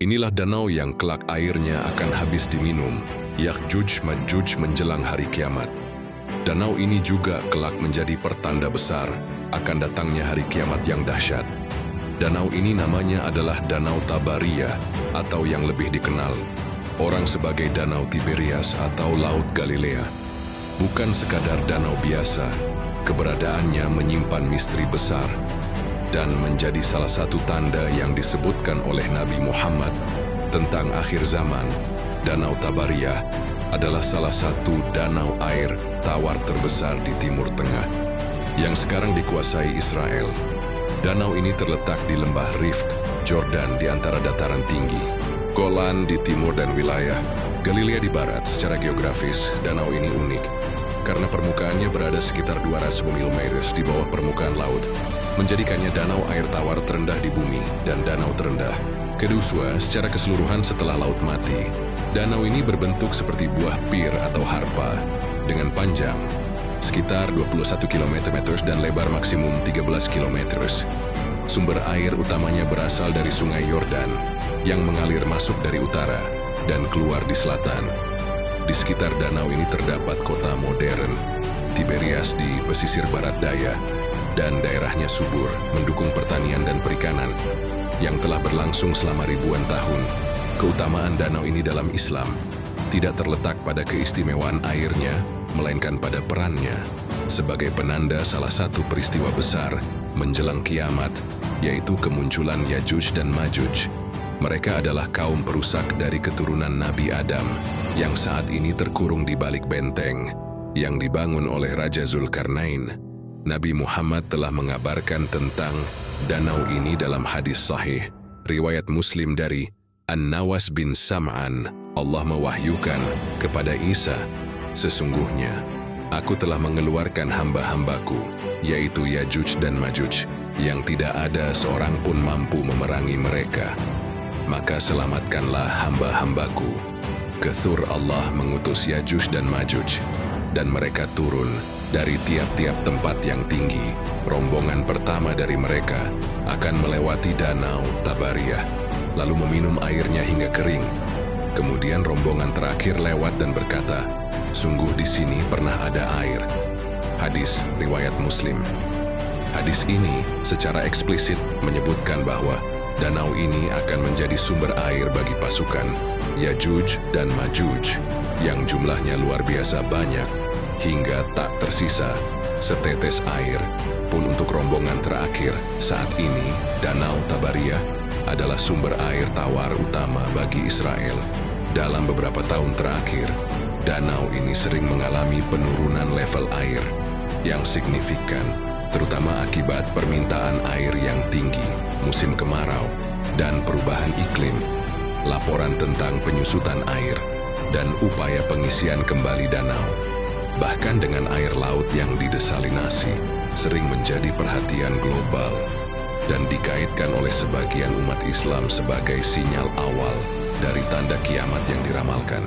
Inilah danau yang kelak airnya akan habis diminum, Ya'juj Ma'juj menjelang hari kiamat. Danau ini juga kelak menjadi pertanda besar akan datangnya hari kiamat yang dahsyat. Danau ini namanya adalah Danau Tabariyah atau yang lebih dikenal orang sebagai Danau Tiberias atau Laut Galilea. Bukan sekadar danau biasa, keberadaannya menyimpan misteri besar dan menjadi salah satu tanda yang disebutkan oleh Nabi Muhammad tentang akhir zaman. Danau Tabariyah adalah salah satu danau air tawar terbesar di Timur Tengah yang sekarang dikuasai Israel. Danau ini terletak di lembah Rift, Jordan di antara dataran tinggi, Golan di timur dan wilayah Galilea di barat. Secara geografis, danau ini unik karena permukaannya berada sekitar 200 km di bawah permukaan laut, menjadikannya danau air tawar terendah di bumi dan danau terendah kedua secara keseluruhan setelah laut mati. Danau ini berbentuk seperti buah pir atau harpa dengan panjang sekitar 21 km dan lebar maksimum 13 km. Sumber air utamanya berasal dari Sungai Yordan yang mengalir masuk dari utara dan keluar di selatan. Di sekitar danau ini terdapat kota modern, Tiberias di pesisir barat daya, dan daerahnya subur mendukung pertanian dan perikanan yang telah berlangsung selama ribuan tahun. Keutamaan danau ini dalam Islam tidak terletak pada keistimewaan airnya, melainkan pada perannya sebagai penanda salah satu peristiwa besar menjelang kiamat, yaitu kemunculan Ya'juj dan Ma'juj. Mereka adalah kaum perusak dari keturunan Nabi Adam yang saat ini terkurung di balik benteng yang dibangun oleh Raja Zulkarnain. Nabi Muhammad telah mengabarkan tentang danau ini dalam hadis sahih, riwayat Muslim dari An-Nawas bin Sam'an. Allah mewahyukan kepada Isa, "Sesungguhnya, aku telah mengeluarkan hamba-hambaku, yaitu Ya'juj dan Ma'juj, yang tidak ada seorang pun mampu memerangi mereka. Maka selamatkanlah hamba-hambaku." Kethur Allah mengutus Ya'juj dan Ma'juj, dan mereka turun dari tiap-tiap tempat yang tinggi. Rombongan pertama dari mereka akan melewati danau Tabariyah, lalu meminum airnya hingga kering. Kemudian rombongan terakhir lewat dan berkata, "Sungguh di sini pernah ada air." Hadis riwayat Muslim. Hadis ini secara eksplisit menyebutkan bahwa danau ini akan menjadi sumber air bagi pasukan Ya'juj dan Ma'juj yang jumlahnya luar biasa banyak hingga tak tersisa setetes air pun untuk rombongan terakhir. Saat ini, Danau Tabariyah adalah sumber air tawar utama bagi Israel. Dalam beberapa tahun terakhir, danau ini sering mengalami penurunan level air yang signifikan, terutama akibat permintaan air yang tinggi, musim kemarau, dan perubahan iklim. Laporan tentang penyusutan air dan upaya pengisian kembali danau, bahkan dengan air laut yang didesalinasi, sering menjadi perhatian global dan dikaitkan oleh sebagian umat Islam sebagai sinyal awal dari tanda kiamat yang diramalkan.